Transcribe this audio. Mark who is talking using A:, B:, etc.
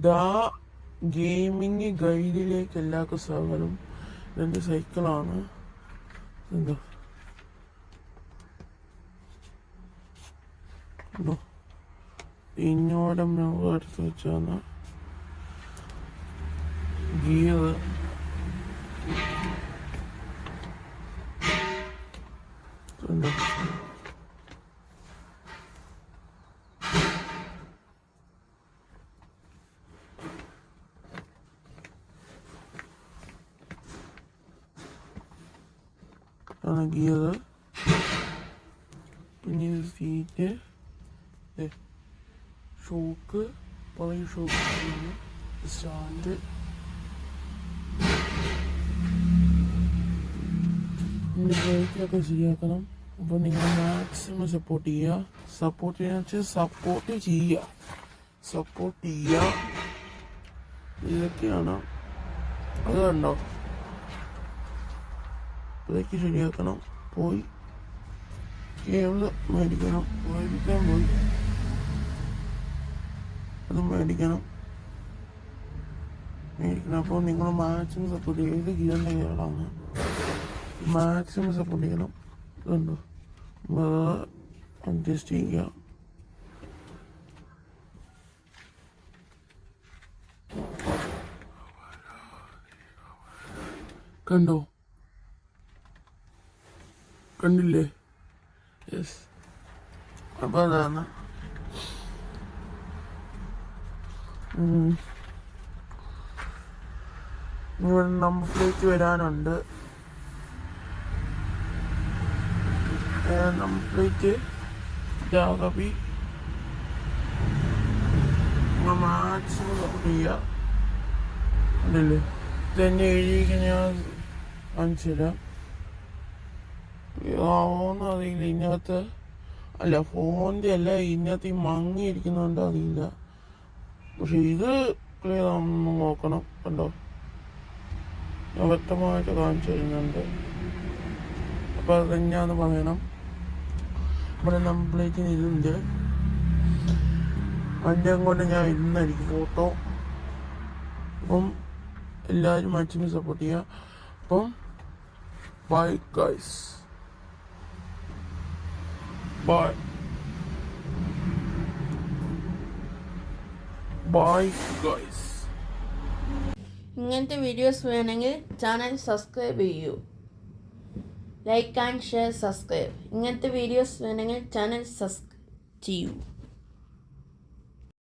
A: ദാ ഗെയിമിങ് ഗൈഡിലേക്ക് എല്ലാവർക്കും സ്വാഗതം. ഇതെൻ്റെ സൈക്കിളാണ്. എന്തോ ഇന്നോടെ എടുത്ത് വെച്ചാണ് ഗിയർ. ഉണ്ടോ ആണ് ഗിയർ. പിന്നെ ഇത് സീറ്റ്, ഷോക്ക്, പഴയ ഷോക്ക്, സ്റ്റാൻഡ്, പിന്നെ ബ്രേക്കൊക്കെ ശരിയാക്കണം. അപ്പോൾ നിങ്ങൾ മാക്സിമം സപ്പോർട്ട് ചെയ്യുക. സപ്പോർട്ട് ചെയ്യുക. ഇതൊക്കെയാണ്. അത് കണ്ടോ, ബ്രേക്ക് ശരിയാക്കണം. പോയി കേബിള് മേടിക്കണം. പോയി അത് മേടിക്കണം. അപ്പോൾ നിങ്ങൾ മാക്സിമം സപ്പോർട്ട് ചെയ്യുക. ഇത് ഗിയറിൻ്റെ കേടാണ്. മാക്സിമം സപ്പോർട്ട് ചെയ്യണം. ഇതുണ്ടോ, അഡ്ജസ്റ്റ് ചെയ്യുക. കണ്ടില്ലേ? യെസ്. അപ്പോൾ അതാണ് ഇവിടെ നമ്പർ പ്ലേറ്റ് വരാനുണ്ട്. നമ്പർ പ്ലേറ്റ് ജാഗബി മാക്സിമം സപ്പോർട്ട് ചെയ്യുക. കണ്ടില്ലേ? ഇതെന്നെ എഴുതിയിരിക്കുന്ന ഞാൻ കാണിച്ചു തരാം. ആവോന്ന് അറിയില്ല. ഇതിനകത്ത് അല്ല, ഫോണിൻ്റെ അല്ല, ഇതിനകത്ത് ഈ മങ്ങിയിരിക്കുന്നുണ്ട്, അറിയില്ല. പക്ഷെ ഇത് ക്ലിയർ ആണെന്ന് നോക്കണം. കണ്ടോ, ഞാൻ വ്യക്തമായിട്ട് കാണിച്ചു തരുന്നുണ്ട്. അപ്പോൾ അത് തന്നെയാന്ന് പറയണം. ഇവിടെ നമ്പർ പ്ലേറ്റിന് ഇതുണ്ട്. അതിൻ്റെ അങ്ങോട്ട് ഞാൻ ഇന്നായിരിക്കും ഫോട്ടോ. അപ്പം എല്ലാവരും മാക്സിമം സപ്പോർട്ട് ചെയ്യുക. അപ്പം ബൈ ഗൈസ്. Bye guys.
B: ഇങ്ങനത്തെ വീഡിയോസ് വേണമെങ്കിൽ ചാനൽ സബ്സ്ക്രൈബ് ചെയ്യൂ. Like and share, subscribe. ഇങ്ങനത്തെ വീഡിയോസ് വേണമെങ്കിൽ ചാനൽ സബ്സ്ക്രൈബ് ചെയ്യൂ.